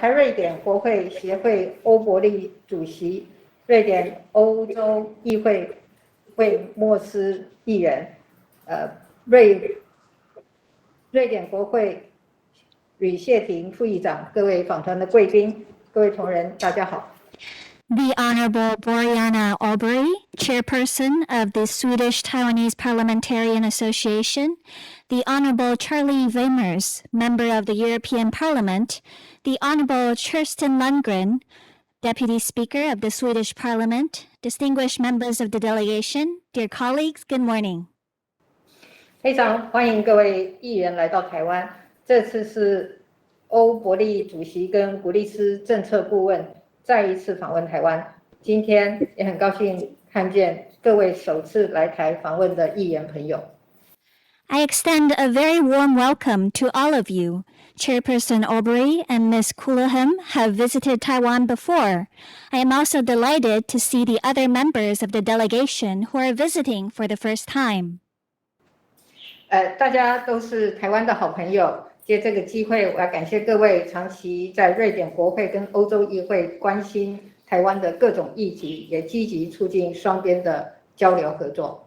台瑞典国会协会欧伯利主席、瑞典欧洲议会魏莫斯议员，瑞典国会吕谢婷副议长，各位访团的贵宾，各位同仁，大家好。The Honorable Boriana Aubrey, Chairperson of the Swedish Taiwanese Parliamentarian Association, the Honorable Charlie Weimers, Member of the European Parliament, the Honorable Kirsten Lundgren, Deputy Speaker of the Swedish Parliament, distinguished members of the delegation, dear colleagues, good morning. 非常欢迎各位议员来到台湾，这次是欧伯利主席跟古利斯政策顾问再一次访问台湾，今天也很高兴看见各位首次来台访问的议员朋友。I extend a very warm welcome to all of you. Chairperson Aubrey and Ms. Coulaham have visited Taiwan before. I am also delighted to see the other members of the delegation who are visiting for the first time. 大家都是台湾的好朋友。借这个机会，我要感谢各位长期在瑞典国会跟欧洲议会关心台湾的各种议题，也积极促进双边的交流合作。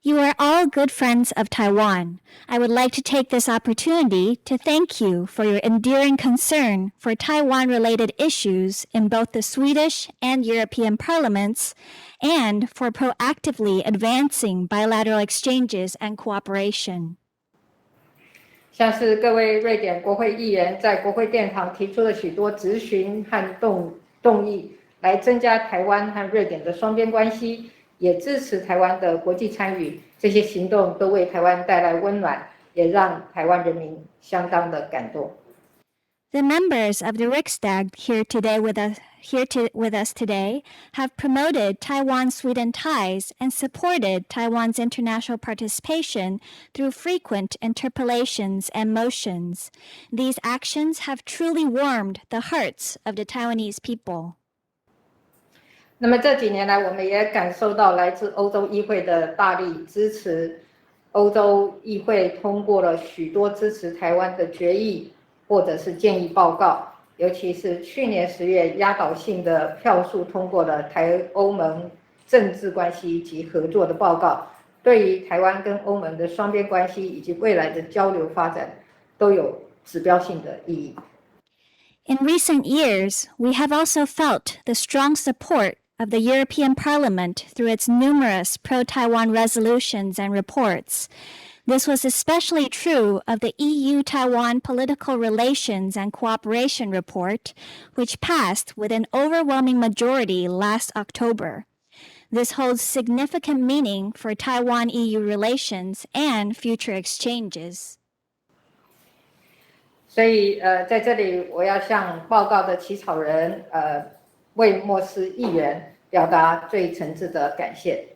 You are all good friends of Taiwan. I would like to take this opportunity to thank you for your enduring concern for Taiwan-related issues in both the Swedish and European parliaments, and for proactively advancing bilateral exchanges and cooperation. 像是各位瑞典国会议员在国会殿堂提出了许多质询和动议，来增加台湾和瑞典的双边关系，也支持台湾的国际参与。这些行动都为台湾带来温暖，也让台湾人民相当的感动。The members of the Riksdag here with us today have promoted Taiwan-Sweden ties and supported Taiwan's international participation through frequent interpellations and motions. These actions have truly warmed the hearts of the Taiwanese people. 那么这几年来，我们也感受到来自欧洲议会的大力支持。欧洲议会通过了许多支持台湾的决议或者是建议报告，尤其是去年10月压倒性的票数通过了台欧盟政治关系及合作的报告，对于台湾跟欧盟的双边关系以及未来的交流发展都有指标性的意义。In recent years, we have also felt the strong support of the European Parliament through its numerous pro-Taiwan resolutions and reports. This was especially true of the EU-Taiwan Political Relations and Cooperation Report, which passed with an overwhelming majority last October. This holds significant meaning for Taiwan-EU relations and future exchanges. 所以在这里我要向报告的起草人魏莫斯议员表达最诚挚的感谢。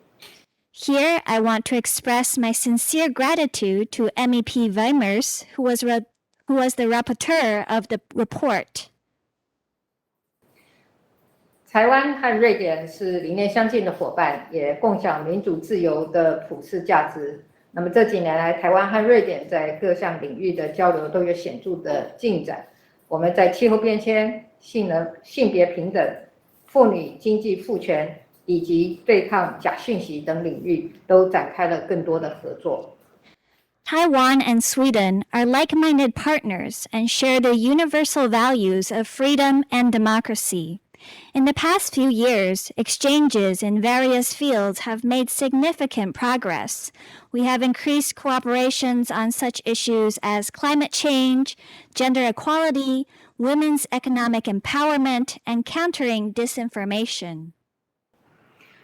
Here, I want to express my sincere gratitude to MEP Weimers, who was the rapporteur of the report. 台湾和瑞典是理念相近的伙伴，也共享民主自由的普世价值。那么这几年来，台湾和瑞典在各项领域的交流都有显著的进展。我们在气候变迁、性别平等、妇女经济赋权以及对抗假讯息等领域都展开了更多的合作。Taiwan and Sweden are like-minded partners and share the universal values of freedom and democracy. In the past few years, exchanges in various fields have made significant progress. We have increased cooperations on such issues as climate change, gender equality, women's economic empowerment, and countering disinformation.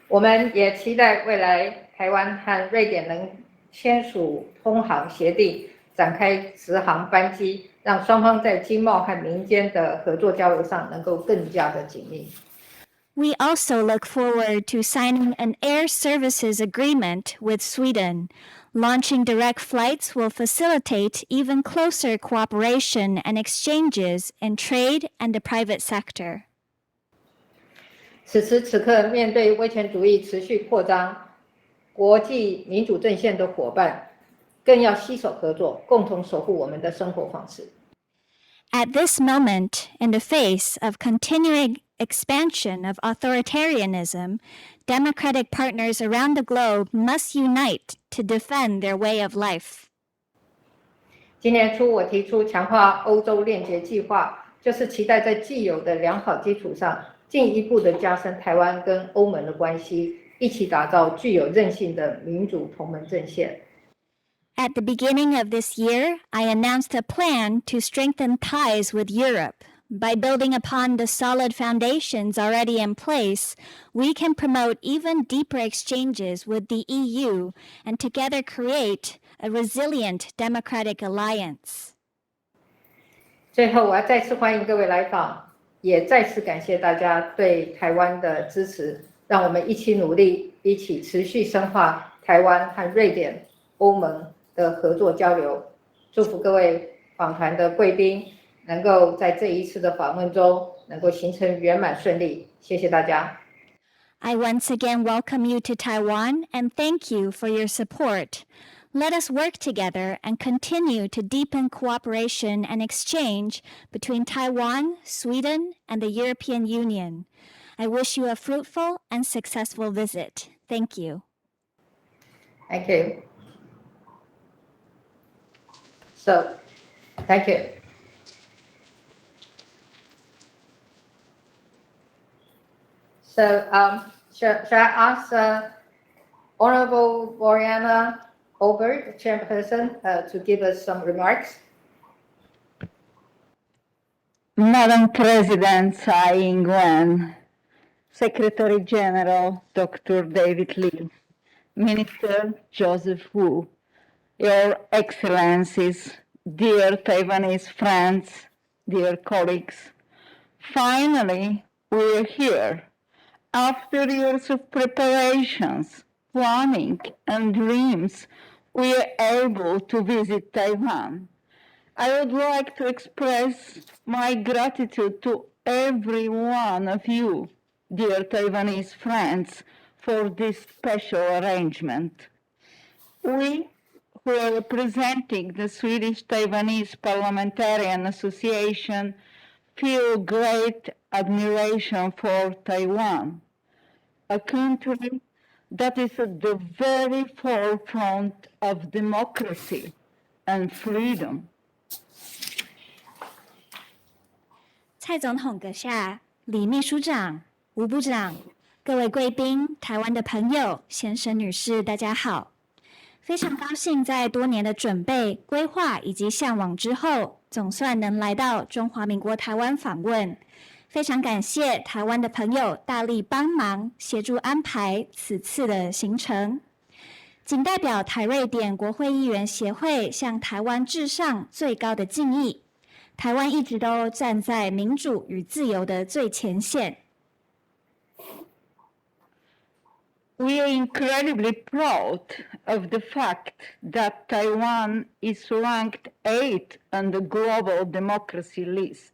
我们也期待未来台湾和瑞典能签署通航协定，展开直航班机，让双方在经贸和民间的合作交流上能够更加的紧密。We also look forward to signing an air services agreement with Sweden. Launching direct flights will facilitate even closer cooperation and exchanges in trade and the private sector. 此时此刻，面对威权主义持续扩张，国际民主阵线的伙伴更要携手合作，共同守护我们的生活方式。At this moment, in the face of continuing expansion of authoritarianism, democratic partners around the globe must unite to defend their way of life. 今年初，我提出强化欧洲链接计划，就是期待在既有的良好基础上，进一步的加深台湾跟欧盟的关系，一起打造具有韧性的民主同盟阵线。At the beginning of this year, I announced a plan to strengthen ties with Europe. By building upon the solid foundations already in place, we can promote even deeper exchanges with the EU and together create a resilient democratic alliance. 最后，我要再次欢迎各位来访，也再次感谢大家对台湾的支持，让我们一起努力，一起持续深化台湾和瑞典、欧盟的合作交流。祝福各位访谈的贵宾能够在这一次的访问中能够行程圆满顺利，谢谢大家。I once again welcome you to Taiwan and thank you for your support. Let us work together and continue to deepen cooperation and exchange between Taiwan, Sweden, and the European Union. I wish you a fruitful and successful visit. Thank you. Thank you. So, thank you. So, shall I ask Honorable Oriana Obert, Chairperson, to give us some remarks? Madam President Tsai Ing-wen, Secretary General Dr. David Lee, Minister Joseph Wu, Your Excellencies, dear Taiwanese friends, dear colleagues, finally we're here. After years of preparations, planning, and dreams, we are able to visit Taiwan. I would like to express my gratitude to every one of you, dear Taiwanese friends, for this special arrangement. We, who are representing the Swedish Taiwanese Parliamentarian Association, feel great admiration for Taiwan, a country that is at the very forefront of democracy and freedom. 蔡总统阁下、李秘书长、吴部长、各位贵宾、台湾的朋友、先生、女士，大家好！非常高兴在多年的准备、规划以及向往之后，总算能来到中华民国台湾访问。非常感谢台湾的朋友大力帮忙协助安排此次的行程。仅代表台瑞典国会议员协会向台湾致上最高的敬意。台湾一直都站在民主与自由的最前线。We are incredibly proud of the fact that Taiwan is ranked 8th on the global democracy list.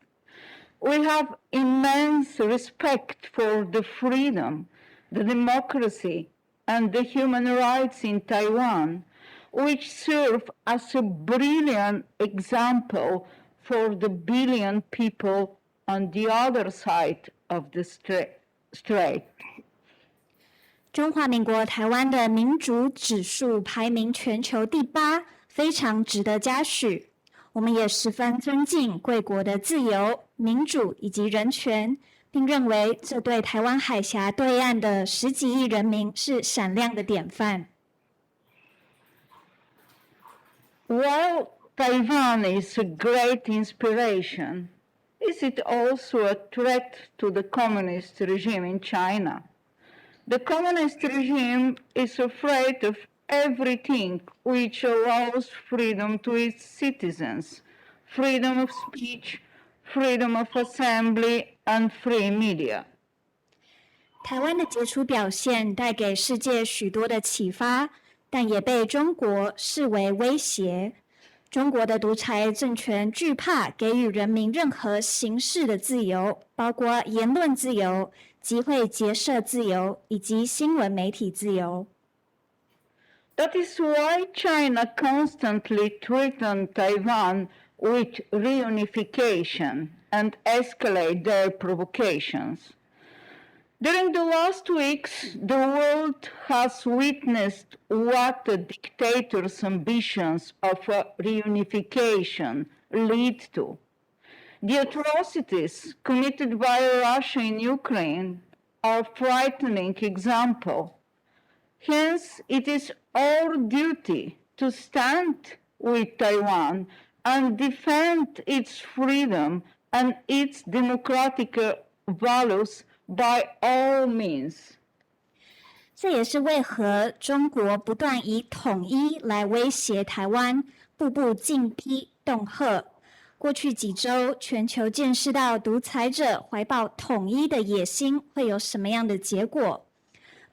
We have immense respect for the freedom, the democracy, and the human rights in Taiwan, which serve as a brilliant example for the billion people on the other side of the strait. 中华民国台湾的民主指数排名全球第8，非常值得嘉许。我们也十分尊敬贵国的自由、民主以及人权，并认为这对台湾海峡对岸的10几亿人民是闪亮的典范。While Taiwan is a great inspiration, is it also a threat to the communist regime in China? The communist regime is afraid of everything which allows freedom to its citizens, freedom of speech, freedom of assembly, and free media. 台湾的杰出表现带给世界许多的启发，但也被中国视为威胁。中国的独裁政权惧怕给予人民任何形式的自由，包括言论自由、集会结社自由以及新闻媒体自由。That is why China constantly threatened Taiwan with reunification and escalate their provocations. During the last weeks, the world has witnessed what the dictator's ambitions of reunification lead to. The atrocities committed by Russia in Ukraine are a frightening example. Hence, it is our duty to stand with Taiwan and defend its freedom and its democratic values by all means. 这也是为何中国不断以统一来威胁台湾，步步进逼恫吓。过去几周，全球见识到独裁者怀抱统一的野心会有什么样的结果。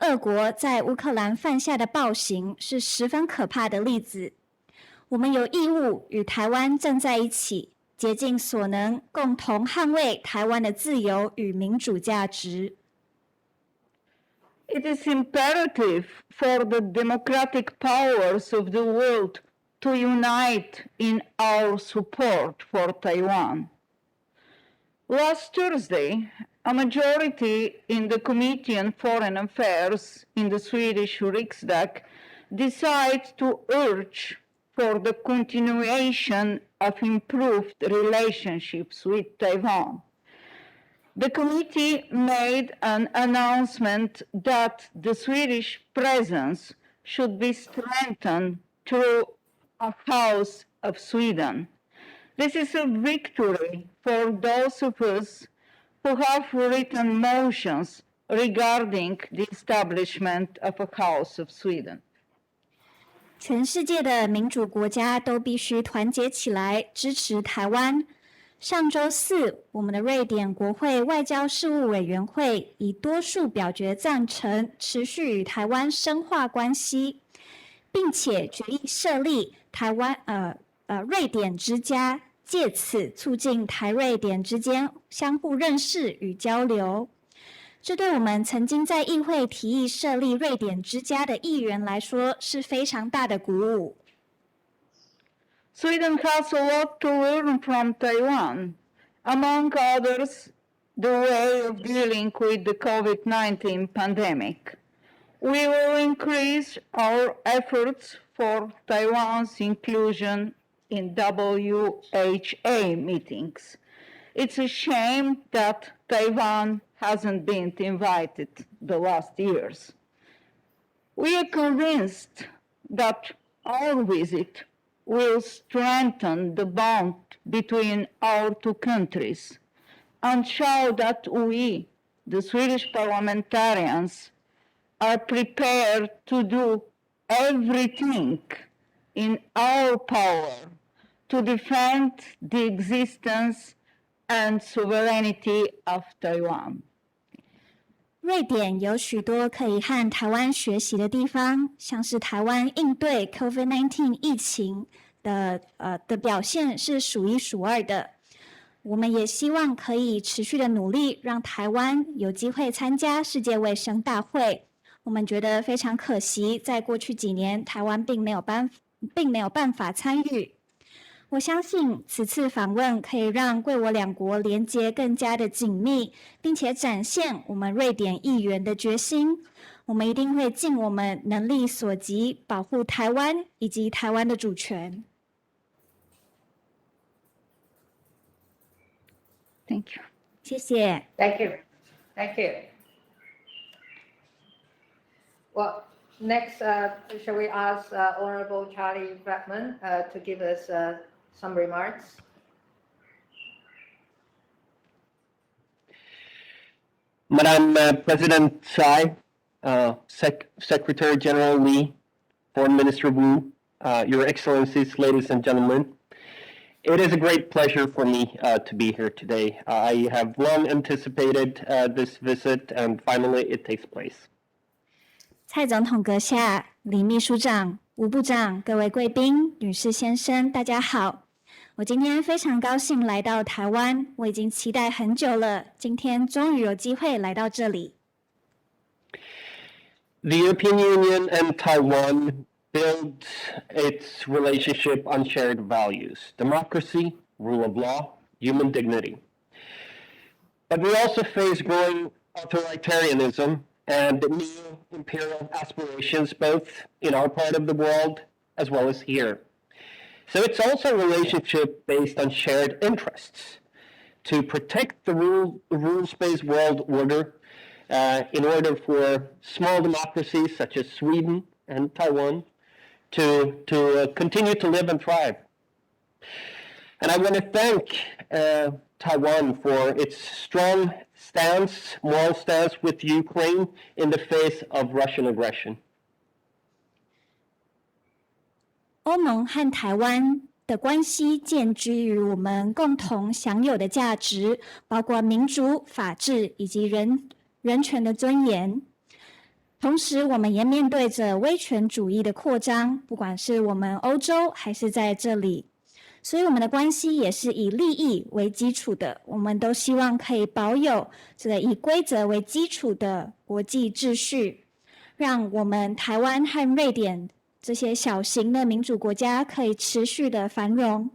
俄国在乌克兰犯下的暴行是十分可怕的例子。我们有义务与台湾站在一起，竭尽所能，共同捍卫台湾的自由与民主价值。It is imperative for the democratic powers of the world to unite in our support for Taiwan. Last Thursday, a majority in the Committee on Foreign Affairs in the Swedish Riksdag decided to urge for the continuation of improved relationships with Taiwan. The committee made an announcement that the Swedish presence should be strengthened through a House of Sweden. This is a victory for those of us who have written motions regarding the establishment of a House of Sweden. 全世界的民主国家都必须团结起来，支持台湾。上周四，我们的瑞典国会外交事务委员会以多数表决赞成，持续与台湾深化关系，并且决议设立瑞典之家，借此促进台瑞典之间相互认识与交流。这对我们曾经在议会提议设立瑞典之家的议员来说是非常大的鼓舞。Sweden has a lot to learn from Taiwan, among others, the way of dealing with the COVID-19 pandemic. We will increase our efforts for Taiwan's inclusion in WHA meetings. It's a shame that Taiwan hasn't been invited the last years. We are convinced that our visit will strengthen the bond between our two countries and show that we, the Swedish parliamentarians, are prepared to do everything in our power to defend the existence and sovereignty of Taiwan. 瑞典有许多可以和台湾学习的地方，像是台湾应对 COVID-19 疫情的表现是数一数二的。我们也希望可以持续的努力，让台湾有机会参加世界卫生大会。我们觉得非常可惜，在过去几年，台湾并没有办法参与。我相信此次访问可以让贵我两国连结更加的紧密，并且展现我们瑞典议员的决心。我们一定会尽我们能力所及，保护台湾以及台湾的主权。Thank you. 谢谢。Thank you. Thank you. Well, next, shall we ask Honorable Charlie Blackman to give us some remarks? Madam President Tsai, Secretary General Lee, Foreign Minister Wu, Your Excellencies, ladies and gentlemen, it is a great pleasure for me to be here today. I have long anticipated this visit, and finally it takes place. 蔡总统阁下、李秘书长、吴部长、各位贵宾、女士先生，大家好。我今天非常高兴来到台湾，我已经期待很久了，今天终于有机会来到这里。The European Union and Taiwan build its relationship on shared values: democracy, rule of law, human dignity. But we also face growing authoritarianism and neo-imperial aspirations both in our part of the world as well as here. So it's also a relationship based on shared interests to protect the rules-based world order in order for small democracies such as Sweden and Taiwan to continue to live and thrive. And I want to thank Taiwan for its strong stance, moral stance with Ukraine in the face of Russian aggression. 欧盟和台湾的关系建基于我们共同享有的价值，包括民主、法治以及人权的尊严。同时，我们也面对着威权主义的扩张，不管是我们欧洲还是在这里。所以我们的关系也是以利益为基础的，我们都希望可以保有这个以规则为基础的国际秩序，让我们台湾和瑞典这些小型的民主国家可以持续的繁荣。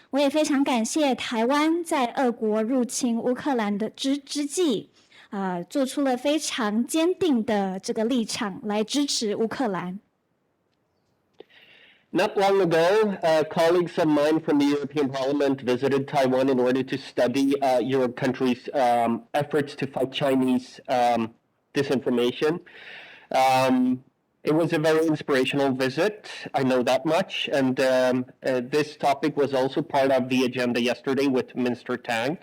我也非常感谢台湾在俄国入侵乌克兰的之际，做出了非常坚定的这个立场来支持乌克兰。Not long ago, colleagues of mine from the European Parliament visited Taiwan in order to study your country's efforts to fight Chinese disinformation. It was a very inspirational visit, I know that much, and this topic was also part of the agenda yesterday with Minister Tang.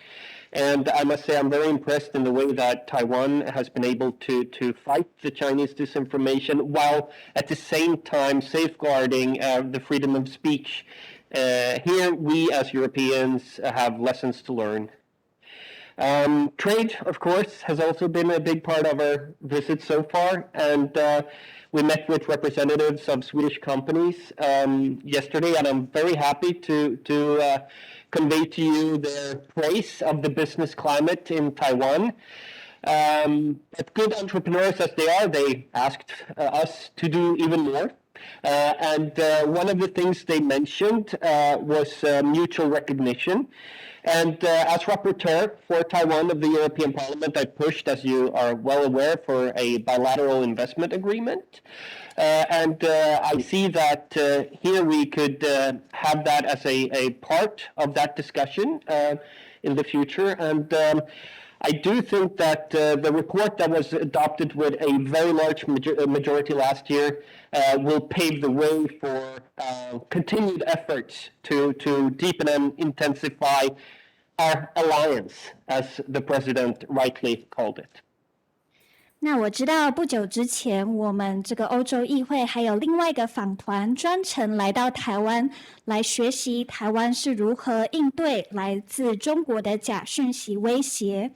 And I must say I'm very impressed in the way that Taiwan has been able to fight the Chinese disinformation while at the same time safeguarding the freedom of speech. Here we as Europeans have lessons to learn. Trade, of course, has also been a big part of our visit so far, and we met with representatives of Swedish companies yesterday, and I'm very happy to convey to you their praise of the business climate in Taiwan. But good entrepreneurs as they are, they asked us to do even more. And one of the things they mentioned was mutual recognition. And as rapporteur for Taiwan of the European Parliament, I pushed, as you are well aware, for a bilateral investment agreement. And I see that here we could have that as a part of that discussion in the future. And I do think that the report that was adopted with a very large majority last year will pave the way for continued efforts to deepen and intensify our alliance, as the President rightly called it. 那我知道不久之前，我们这个欧洲议会还有另外一个访团专程来到台湾，来学习台湾是如何应对来自中国的假讯息威胁。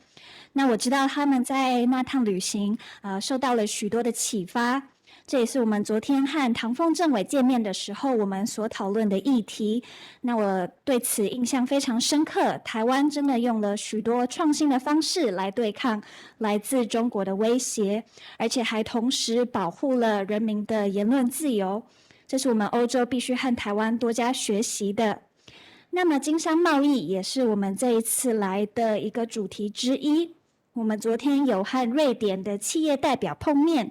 那我知道他们在那趟旅行受到了许多的启发，这也是我们昨天和唐凤政委见面的时候我们所讨论的议题。那我对此印象非常深刻，台湾真的用了许多创新的方式来对抗来自中国的威胁，而且还同时保护了人民的言论自由，这是我们欧洲必须和台湾多加学习的。那么经商贸易也是我们这一次来的一个主题之一。我们昨天有和瑞典的企业代表碰面，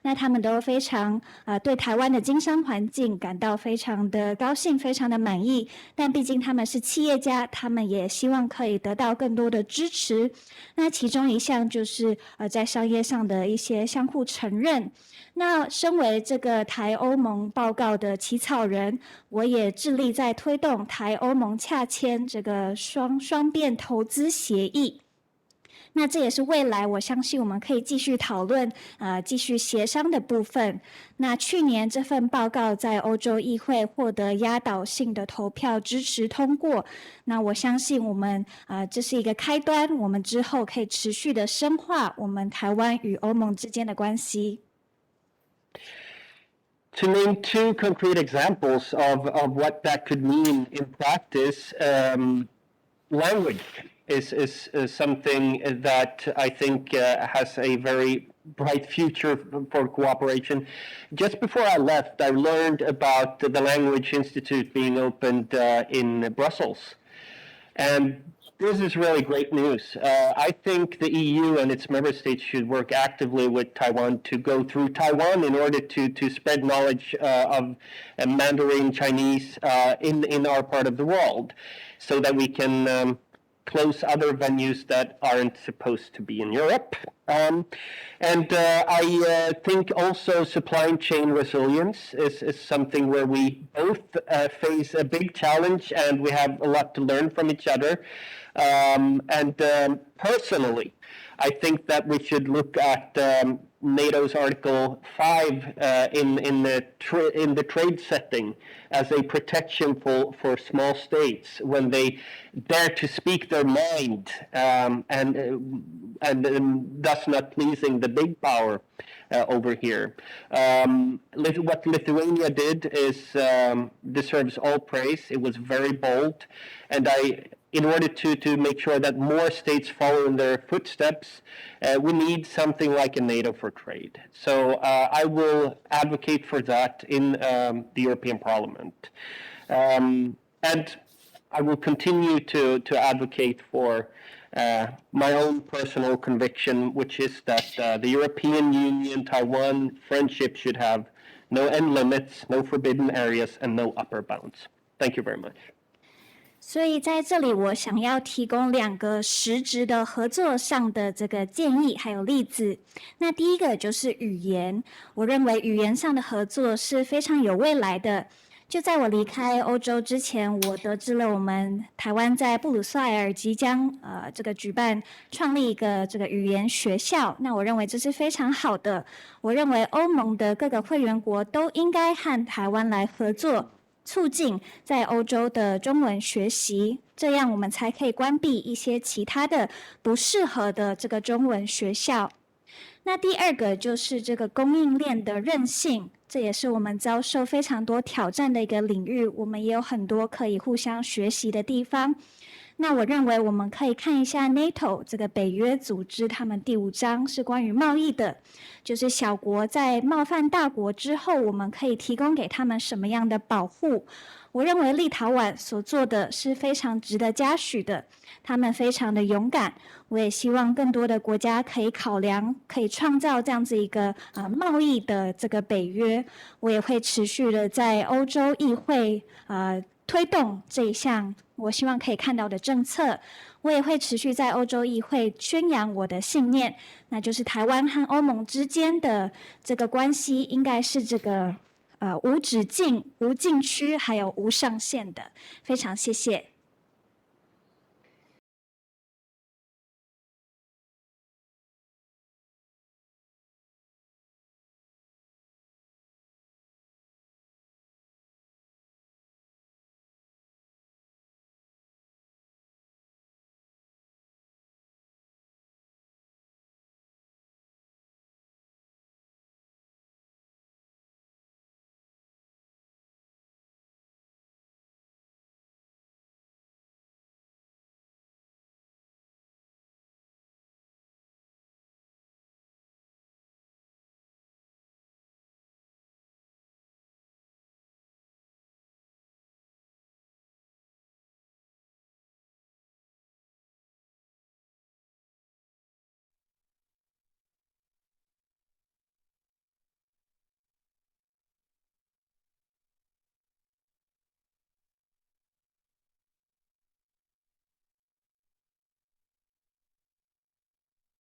那他们都非常对台湾的经商环境感到非常的高兴，非常的满意。但毕竟他们是企业家，他们也希望可以得到更多的支持。那其中一项就是在商业上的一些相互承认。那身为这个台欧盟报告的起草人，我也致力在推动台欧盟洽签这个双边投资协议。那这也是未来我相信我们可以继续讨论继续协商的部分。那去年这份报告在欧洲议会获得压倒性的投票支持通过，那我相信我们这是一个开端，我们之后可以持续的深化我们台湾与欧盟之间的关系。To name two concrete examples of what that could mean in practice, language is something that I think has a very bright future for cooperation. Just before I left, I learned about the Language Institute being opened in Brussels. And this is really great news. I think the EU and its member states should work actively with Taiwan to go through Taiwan in order to spread knowledge of Mandarin Chinese in our part of the world, so that we can close other venues that aren't supposed to be in Europe. I think also supply chain resilience is something where we both face a big challenge, and we have a lot to learn from each other. Personally, I think that we should look at NATO's Article 5 in the trade setting as a protection for small states when they dare to speak their mind and thus not pleasing the big power over here. What Lithuania did deserves all praise. It was very bold, and in order to make sure that more states follow in their footsteps, we need something like a NATO for trade. So I will advocate for that in the European Parliament. And I will continue to advocate for my own personal conviction, which is that the European Union, Taiwan friendship should have no end limits, no forbidden areas, and no upper bounds. Thank you very much. 所以在这里，我想要提供2个实质的合作上的这个建议还有例子。那第一个就是语言，我认为语言上的合作是非常有未来的。就在我离开欧洲之前，我得知了我们台湾在布鲁塞尔即将这个创立一个这个语言学校。那我认为这是非常好的。我认为欧盟的各个会员国都应该和台湾来合作，促进在欧洲的中文学习，这样我们才可以关闭一些其他的不适合的这个中文学校。那第2个就是这个供应链的韧性，这也是我们遭受非常多挑战的一个领域，我们也有很多可以互相学习的地方。那我认为我们可以看一下 NATO 这个北约组织，他们第5章是关于贸易的，就是小国在冒犯大国之后，我们可以提供给他们什么样的保护。我认为立陶宛所做的是非常值得嘉许的，他们非常的勇敢。我也希望更多的国家可以考量，可以创造这样子一个贸易的这个北约。我也会持续的在欧洲议会推动这一项我希望可以看到的政策。我也会持续在欧洲议会宣扬我的信念，那就是台湾和欧盟之间的这个关系应该是这个无止境、无禁区还有无上限的。非常谢谢。